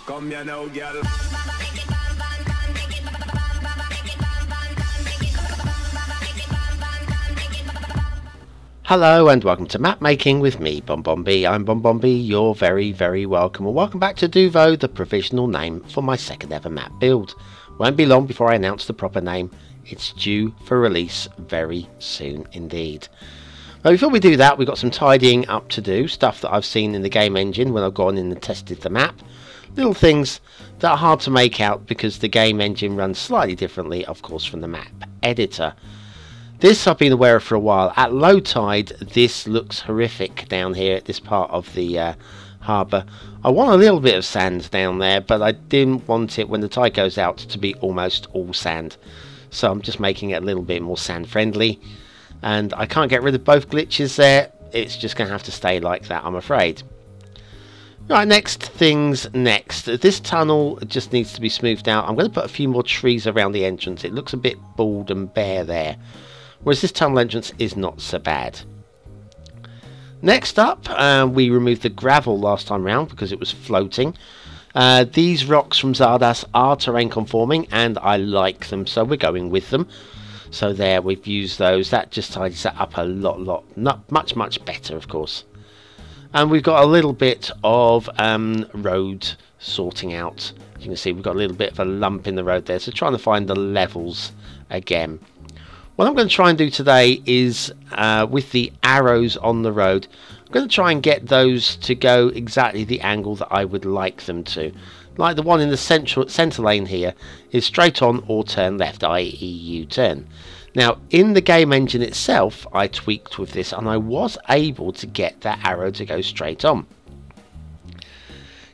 Come here now, girl. Hello and welcome to Map Making with me, BonBonB. I'm BonBonB, you're very, very welcome. And welcome back to Duvo, the provisional name for my second ever map build. Won't be long before I announce the proper name. It's due for release very soon indeed. But before we do that, we've got some tidying up to do. Stuff that I've seen in the game engine when I've gone in and tested the map. Little things that are hard to make out because the game engine runs slightly differently, of course, from the map editor. This I've been aware of for a while. At low tide, this looks horrific down here at this part of the harbour. I want a little bit of sand down there, but I didn't want it when the tide goes out to be almost all sand. So I'm just making it a little bit more sand friendly. And I can't get rid of both glitches there. It's just going to have to stay like that, I'm afraid. Right, next things next. This tunnel just needs to be smoothed out. I'm going to put a few more trees around the entrance. It looks a bit bald and bare there. Whereas this tunnel entrance is not so bad. Next up, we removed the gravel last time round because it was floating. These rocks from Zardas are terrain conforming and I like them, so we're going with them. So there, we've used those. That just tidies that up a lot, not much better, of course. And we've got a little bit of road sorting out. You can see we've got a little bit of a lump in the road there, so trying to find the levels again. What I'm going to try and do today is, with the arrows on the road, I'm going to try and get those to go exactly the angle that I would like them to. Like the one in the centre lane here is straight on or turn left, i.e. U-turn. Now, in the game engine itself, I tweaked with this and I was able to get that arrow to go straight on.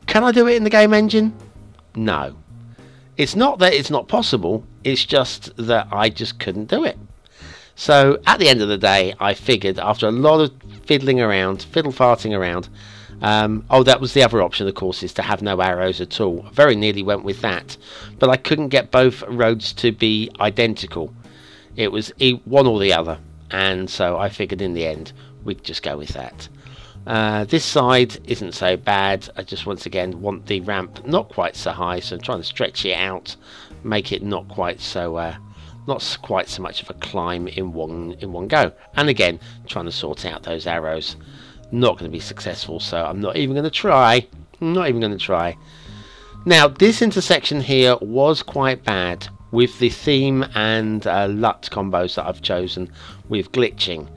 Can I do it in the game engine? No. It's not that it's not possible, it's just that I just couldn't do it. So at the end of the day, I figured after a lot of fiddle-farting around, oh, that was the other option, of course, is to have no arrows at all. I very nearly went with that, but I couldn't get both roads to be identical. It was one or the other, and so I figured in the end we'd just go with that. This side isn't so bad. I just once again want the ramp not quite so high, so I'm trying to stretch it out, make it not quite so much of a climb in one go. And again, trying to sort out those arrows. Not going to be successful, so I'm not even going to try. Now, this intersection here was quite bad with the theme and LUT combos that I've chosen with glitching.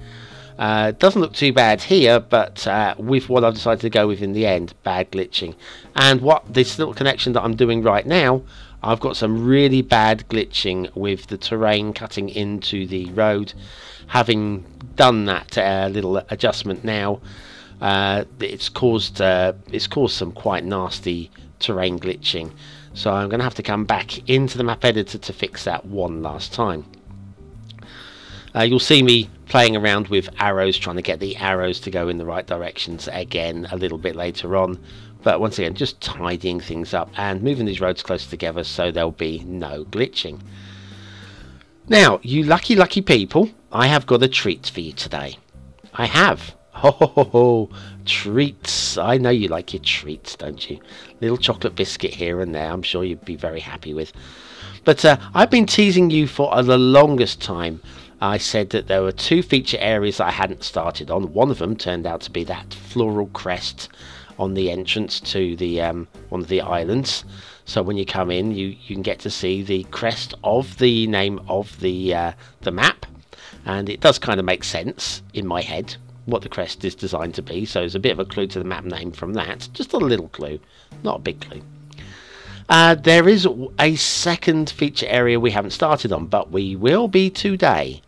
Doesn't look too bad here, but with what I've decided to go with in the end, bad glitching. And what this little connection that I'm doing right now, I've got some really bad glitching with the terrain cutting into the road. Having done that little adjustment now, it's caused some quite nasty terrain glitching. So I'm going to have to come back into the map editor to fix that one last time. You'll see me playing around with arrows, trying to get the arrows to go in the right directions again a little bit later on. But once again, just tidying things up and moving these roads closer together so there'll be no glitching. Now, you lucky people, I have got a treat for you today. I have. Ho, treats. I know you like your treats, don't you? Little chocolate biscuit here and there, I'm sure you'd be very happy with. But I've been teasing you for the longest time. I said that there were two feature areas that I hadn't started on. One of them turned out to be that floral crest on the entrance to the one of the islands. So when you come in, you can get to see the crest of the name of the map, and it does kind of make sense in my head what the crest is designed to be. So there's a bit of a clue to the map name from that, just a little clue, not a big clue. There is a second feature area we haven't started on, but we will be today.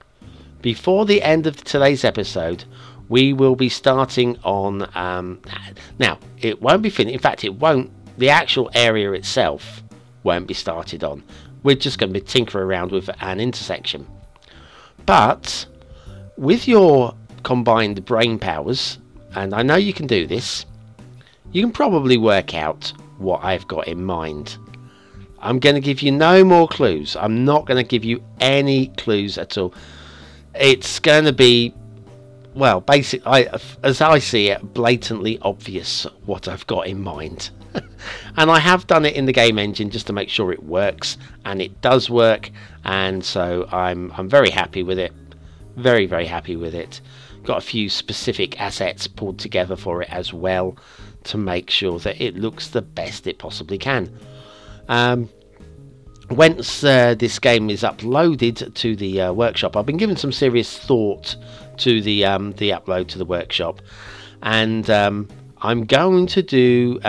Before the end of today's episode, we will be starting on, now, it won't be finished, in fact it won't, the actual area itself won't be started on. We're just going to be tinkering around with an intersection. But, with your combined brain powers, and I know you can do this, you can probably work out what I've got in mind. I'm going to give you no more clues. I'm not going to give you any clues at all. It's going to be, well, basically, as I see it, blatantly obvious what I've got in mind. And I have done it in the game engine just to make sure it works, and it does work, and so I'm very happy with it. Very happy with it. Got a few specific assets pulled together for it as well to make sure that it looks the best it possibly can. Once this game is uploaded to the workshop, I've been giving some serious thought to the upload to the workshop, and I'm going to do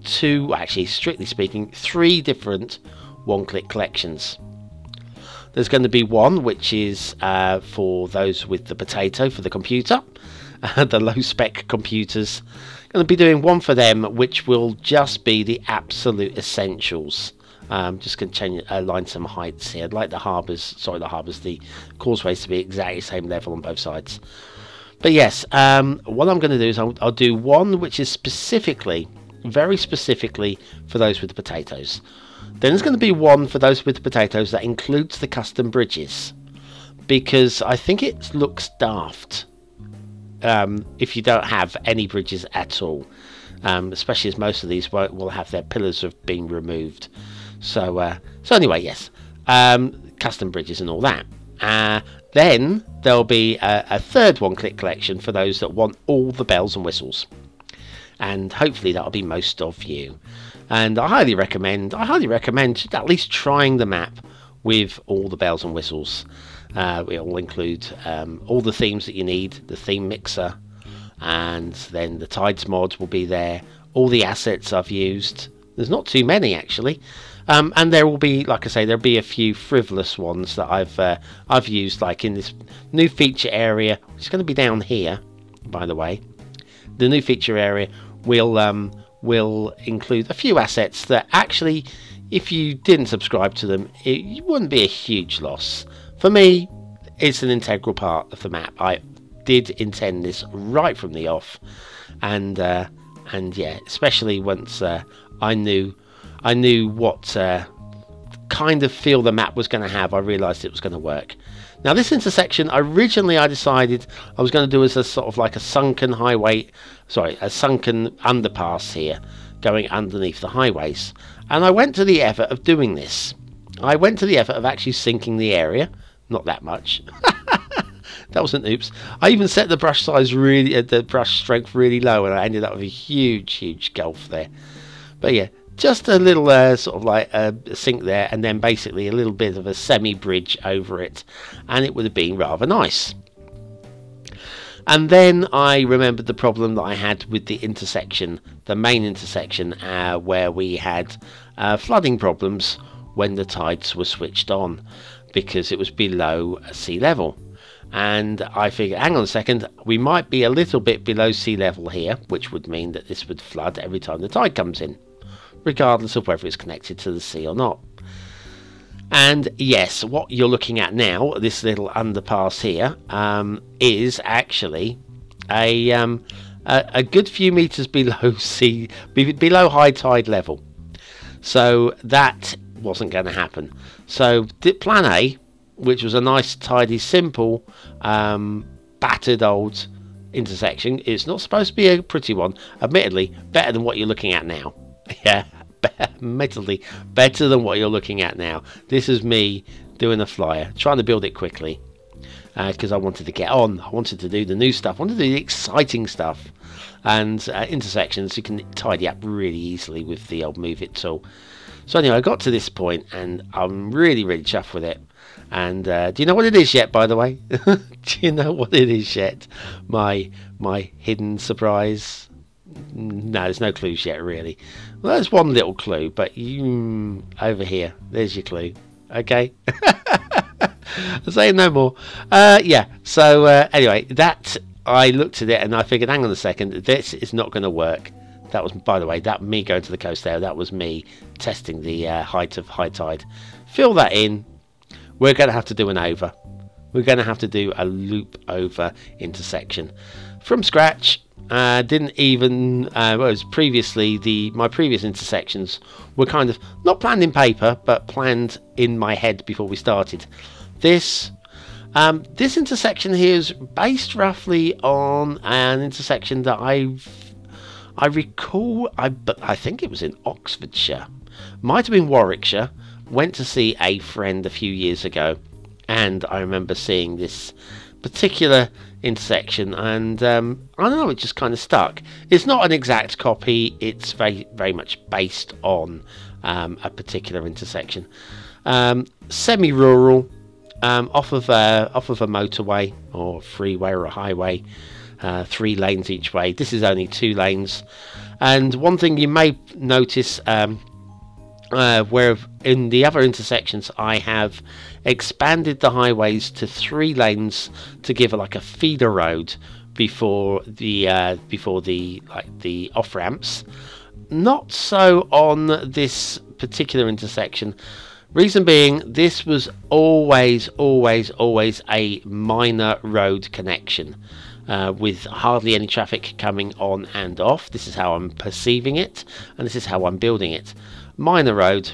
two, actually strictly speaking, 3 different one-click collections. There's going to be one which is for those with the potato for the computer, the low-spec computers. Going to be doing one for them which will just be the absolute essentials. Just going to change, align some heights here. I'd like the the causeways to be exactly the same level on both sides. But yes, what I'm going to do is I'll do one which is specifically, very specifically for those with the potatoes. Then there's going to be one for those with the potatoes that includes the custom bridges, because I think it looks daft if you don't have any bridges at all, especially as most of these will have their pillars have been removed. So anyway, yes, custom bridges and all that. Then there'll be a third one-click collection for those that want all the bells and whistles, and hopefully that'll be most of you. And I highly recommend at least trying the map with all the bells and whistles. It will include all the themes that you need, the theme mixer, and then the tides mod will be there. All the assets I've used. There's not too many actually. And there will be, like I say, there'll be a few frivolous ones that I've used, like in this new feature area, which is going to be down here, by the way. The new feature area will include a few assets that actually, if you didn't subscribe to them, it wouldn't be a huge loss. For me, it's an integral part of the map. I did intend this right from the off, and yeah, especially once I knew what kind of feel the map was going to have, I realised it was going to work. Now this intersection, originally I decided I was going to do as a sort of like a sunken highway, sorry, a sunken underpass here, going underneath the highways. And I went to the effort of doing this. I went to the effort of actually sinking the area, not that much. That was an oops. I even set the brush size really, the brush strength really low, and I ended up with a huge gulf there. But yeah, just a little sort of like a sink there, and then basically a little bit of a semi-bridge over it, and it would have been rather nice. And then I remembered the problem that I had with the intersection, the main intersection, where we had flooding problems when the tides were switched on, because it was below sea level. And I figured, hang on a second, we might be a little bit below sea level here, which would mean that this would flood every time the tide comes in, regardless of whether it's connected to the sea or not. And yes, what you're looking at now, this little underpass here, is actually a good few meters below below high tide level. So that wasn't going to happen. So plan A, which was a nice, tidy, simple, battered old intersection, it's not supposed to be a pretty one. Admittedly, better than what you're looking at now. Yeah, admittedly, better than what you're looking at now. This is me doing a flyer, trying to build it quickly, because I wanted to get on. I wanted to do the new stuff. I wanted to do the exciting stuff. And intersections you can tidy up really easily with the old Move It tool. So anyway, I got to this point, and I'm really chuffed with it. And do you know what it is yet, by the way? Do you know what it is yet? My hidden surprise? No, there's no clues yet, really. Well, there's one little clue, but you over here, there's your clue. Okay. I'll say no more. Yeah, so anyway, that I looked at it and I figured, hang on a second, this is not going to work. That was, by the way, that me going to the coast there, that was me testing the height of high tide. Fill that in. We're going to have to do an over. We're going to have to do a loop over intersection from scratch. Didn't even whereas previously my previous intersections were kind of not planned in paper but planned in my head before we started. This intersection here is based roughly on an intersection that I recall, but I think it was in Oxfordshire, might have been Warwickshire. Went to see a friend a few years ago, and I remember seeing this particular intersection, and I don't know, it just kind of stuck. It's not an exact copy, it's very much based on a particular intersection. Semi-rural, off of a motorway or freeway or a highway, 3 lanes each way. This is only 2 lanes, and one thing you may notice, where in the other intersections I have expanded the highways to 3 lanes to give it like a feeder road before the off ramps. Not so on this particular intersection. Reason being, this was always a minor road connection, with hardly any traffic coming on and off. This is how I'm perceiving it, and this is how I'm building it. Minor road,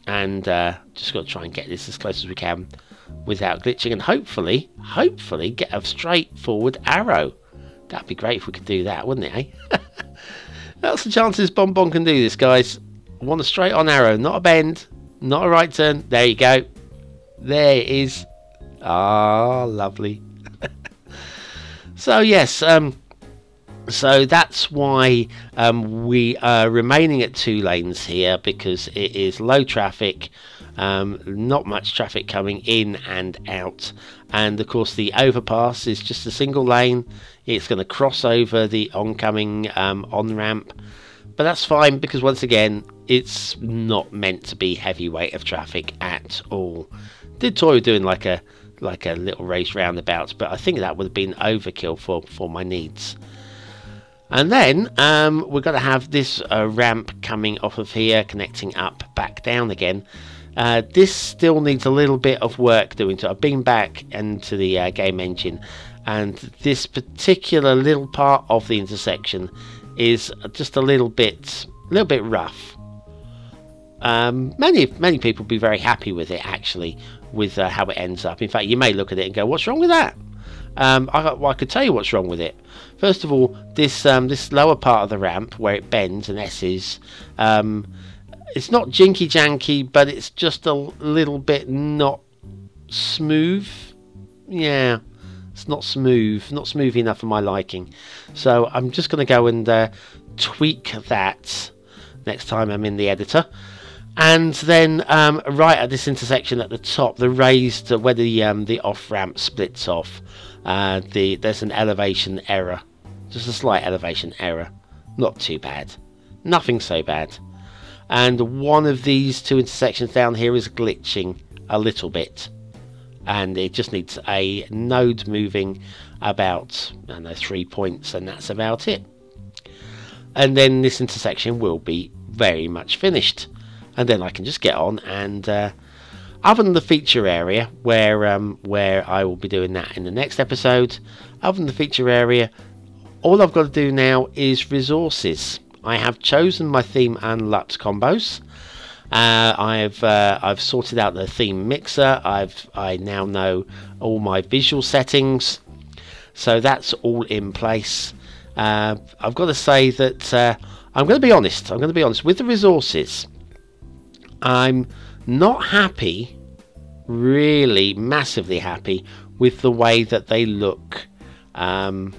and just got to try and get this as close as we can without glitching, and hopefully get a straightforward arrow. That'd be great if we could do that, wouldn't it, eh? That's the chances BonBonB can do this, guys. I want a straight on arrow, not a bend, not a right turn. There you go. There it is. Ah, lovely. So yes, so that's why we are remaining at 2 lanes here, because it is low traffic, not much traffic coming in and out, and of course the overpass is just a single lane. It's going to cross over the oncoming on-ramp, but that's fine, because once again it's not meant to be heavy weight of traffic at all. Did toy with doing like a little raised roundabout, but I think that would have been overkill for my needs. And then we're going to have this ramp coming off of here, connecting up back down again. This still needs a little bit of work doing to it. I've been back into the game engine, and this particular little part of the intersection is just a little bit rough. Many people will be very happy with it, actually, with how it ends up. In fact, you may look at it and go, "What's wrong with that?" I could tell you what's wrong with it. First of all, this lower part of the ramp where it bends and S's, it's not jinky janky, but it's just a little bit not smooth. Yeah, it's not smooth enough for my liking. So I'm just going to go and tweak that next time I'm in the editor. And then right at this intersection at the top, the raised, where the off ramp splits off, there's an elevation error, just a slight elevation error, not too bad, nothing so bad. And one of these 2 intersections down here is glitching a little bit, and it just needs a node moving about, I don't know, 3 points, and that's about it. And then this intersection will be very much finished, and then I can just get on and other than the feature area, where I will be doing that in the next episode, other than the feature area, all I've got to do now is resources. I have chosen my theme and LUT combos. I've sorted out the theme mixer. I now know all my visual settings, so that's all in place. I've got to say that I'm going to be honest. With the resources, I'm not happy, really massively happy, with the way that they look. Well,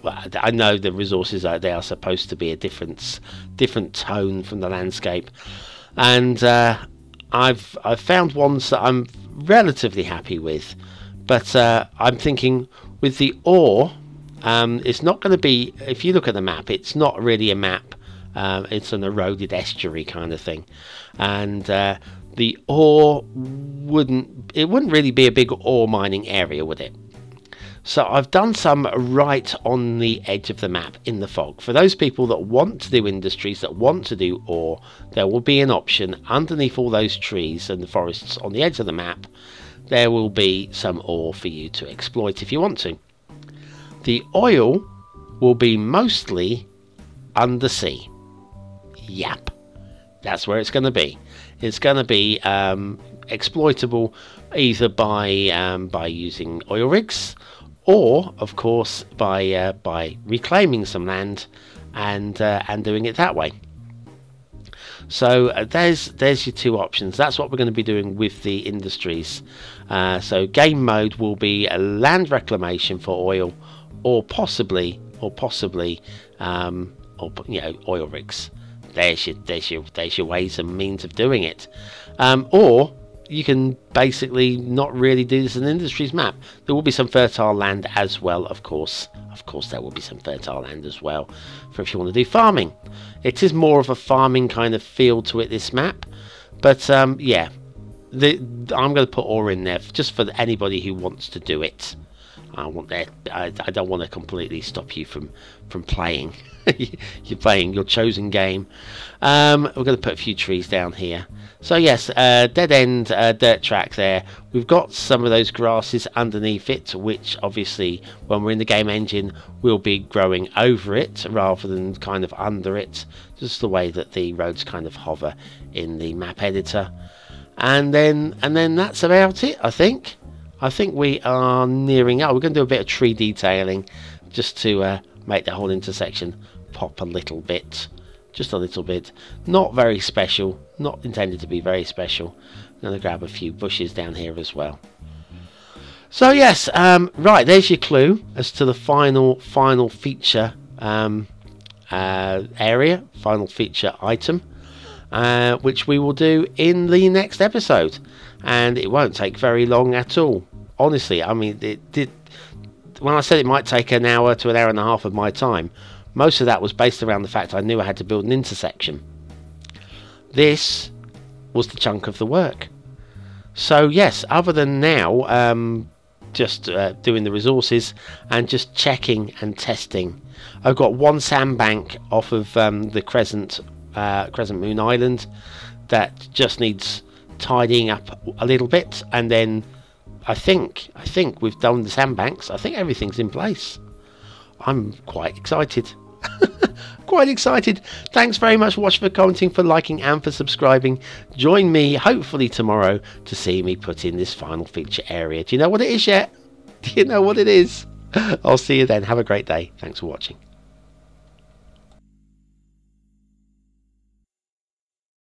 I know the resources they are supposed to be a different tone from the landscape, and I've found ones that I'm relatively happy with, but I'm thinking with the ore, it's not going to be, if you look at the map, it's not really a map. It's an eroded estuary kind of thing, and the ore wouldn't really be a big ore mining area, would it? So I've done some right on the edge of the map in the fog. For those people that want to do industries, that want to do ore, there will be an option underneath all those trees and the forests on the edge of the map. There will be some ore for you to exploit if you want to. The oil will be mostly undersea. Yep, that's where it's going to be. It's going to be exploitable either by using oil rigs, or of course by reclaiming some land and doing it that way. So there's your two options. That's what we're going to be doing with the industries. So game mode will be a land reclamation for oil, or possibly oil rigs. There's your ways and means of doing it. Or you can basically not really do this in an industries map. There will be some fertile land as well, of course. Of course, there will be some fertile land as well for if you want to do farming. It is more of a farming kind of feel to it, this map. But yeah, I'm going to put ore in there just for anybody who wants to do it. I don't want to completely stop you from playing. You're playing your chosen game. We're going to put a few trees down here. So yes, dead end dirt track there. We've got some of those grasses underneath it, which obviously when we're in the game engine will be growing over it rather than kind of under it. Just the way that the roads kind of hover in the map editor. And then that's about it, I think. I think we are nearing out. We're going to do a bit of tree detailing just to make the whole intersection pop a little bit. Just a little bit. Not very special. Not intended to be very special. I'm going to grab a few bushes down here as well. So yes, right, there's your clue as to the final feature area, final feature item, which we will do in the next episode. And it won't take very long at all. Honestly, I mean, it did. When I said it might take an hour to an hour and a half of my time, most of that was based around the fact I knew I had to build an intersection. This was the chunk of the work. So yes, other than now, just doing the resources and just checking and testing. I've got one sandbank off of the Crescent Moon Island that just needs tidying up a little bit, and then I think we've done the sandbanks. I think everything's in place. I'm quite excited. Quite excited. Thanks very much for watching, for commenting, for liking and for subscribing. Join me hopefully tomorrow to see me put in this final feature area. Do you know what it is yet? Do you know what it is? I'll see you then. Have a great day. Thanks for watching.